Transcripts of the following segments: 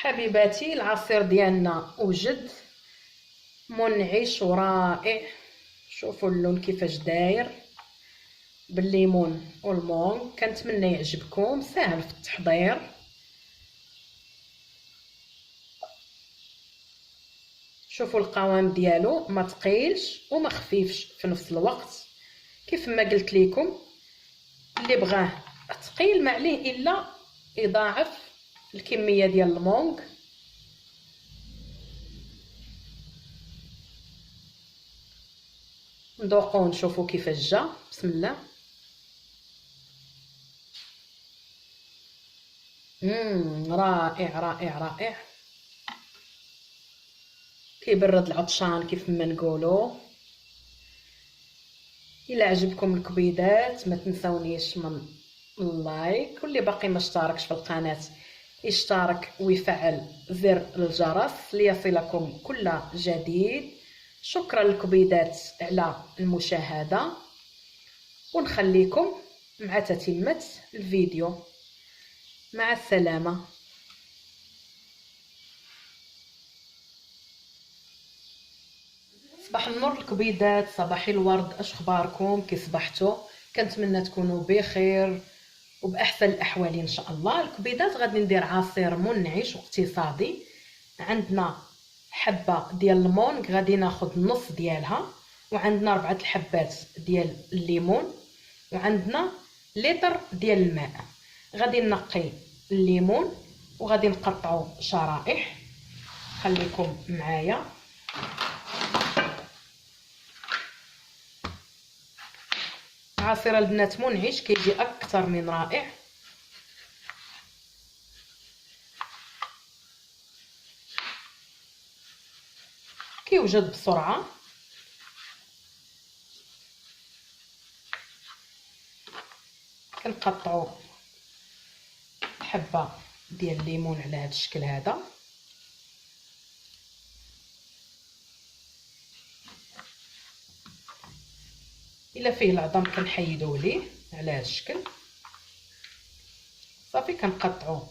حبيباتي، العصير ديالنا وجد منعش ورائع. شوفوا اللون كيفاش داير بالليمون والمونغ. كنتمنى يعجبكم، ساهل في التحضير. شوفوا القوام ديالو ما ثقيلش وما خفيفش في نفس الوقت. كيف ما قلت لكم، اللي بغاه ثقيل ما عليه الا يضاعف الكميه ديال المونغ. نذوقوا ونشوفوا كيفاش جا. بسم الله. رائع رائع رائع. كيبرد العطشان كيف ما نقولوا. الا عجبكم الكبيدات ما تنسونيش من اللايك، واللي باقي ما اشتركش في القناه يشترك ويفعل زر الجرس ليصلكم كل جديد. شكرا للكبيدات على المشاهده، ونخليكم مع تتمه الفيديو. مع السلامه. صباح النور الكبيدات، صباحي الورد. اش اخباركم؟ كي صبحتوا؟ كنتمنى تكونوا بخير وباحسن الاحوال ان شاء الله. الكبيدات غادي ندير عصير منعش واقتصادي. عندنا حبه ديال المونغ غادي ناخذ نص ديالها، وعندنا 4 الحبات ديال الليمون، وعندنا لتر ديال الماء. غادي نقي الليمون وغادي نقطعو شرائح. خليكم معايا. عصير البنات منعش كيجي اكثر من رائع. كيوجد بسرعه. كنقطعوا حبه ديال الليمون على هذا الشكل هذا. الا فيه العظم كنحيدوه ليه على هذا الشكل. صافي كنقطعوا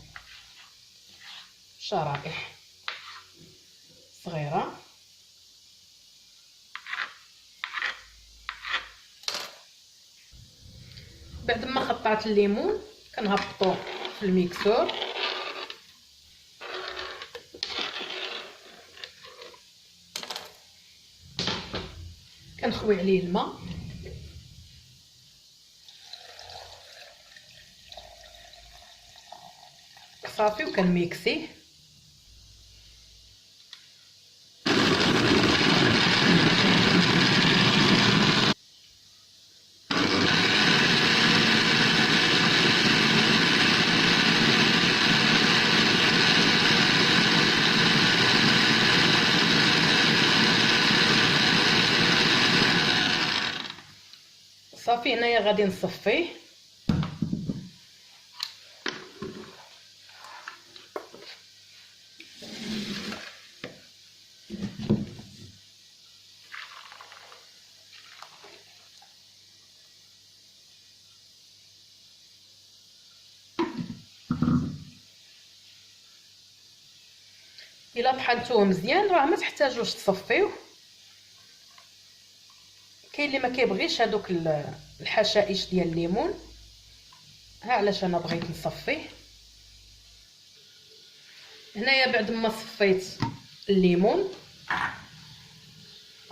شرائح صغيره. بعد ما قطعت الليمون كنهبطو في الميكسور. كنخوي عليه الماء. صافي وكنميكسيه. صافي هنايا غادي نصفيه. الا طحنتوه مزيان راه ما تحتاجوش تصفيوه. كاين اللي ما كيبغيش هذوك الحشائش ديال الليمون. ها علاش انا بغيت نصفيه. هنايا بعد ما صفيت الليمون، ها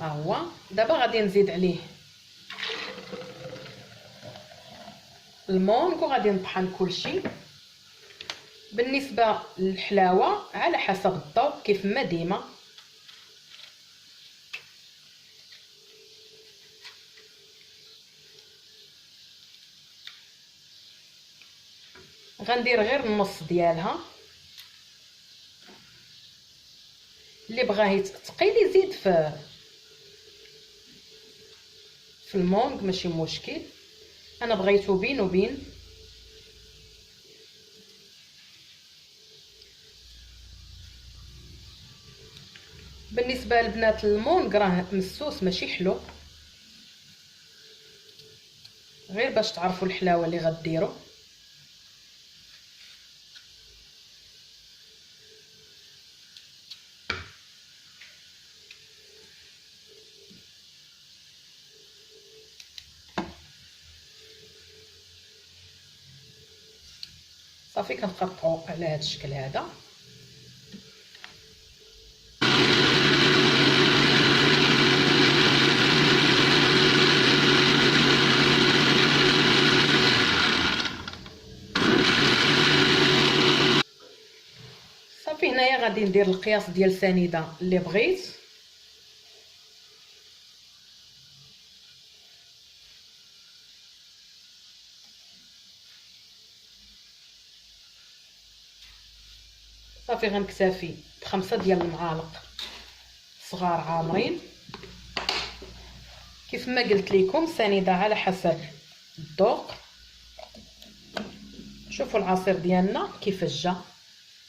هو دابا غادي نزيد عليه المونغ وغادي نطحن كلشي. بالنسبه للحلاوه على حسب الذوق كيف ما ديما. غندير غير النص ديالها. اللي بغاه ثقيل يزيد في المونغ ماشي مشكل. انا بغيتو بين وبين. بالنسبه للبنات المونغ راه مسوس ماشي حلو، غير باش تعرفوا الحلاوه اللي غديروا. صافي كنقطعو على هذا الشكل هذا. صافي هنايا غادي ندير القياس ديال السنيده اللي بغيت. صافي غنكتفي ب5 ديال المعالق صغار عامرين. كيف ما قلت لكم السنيده على حسب الذوق. شوفوا العصير ديالنا كيفاش جا.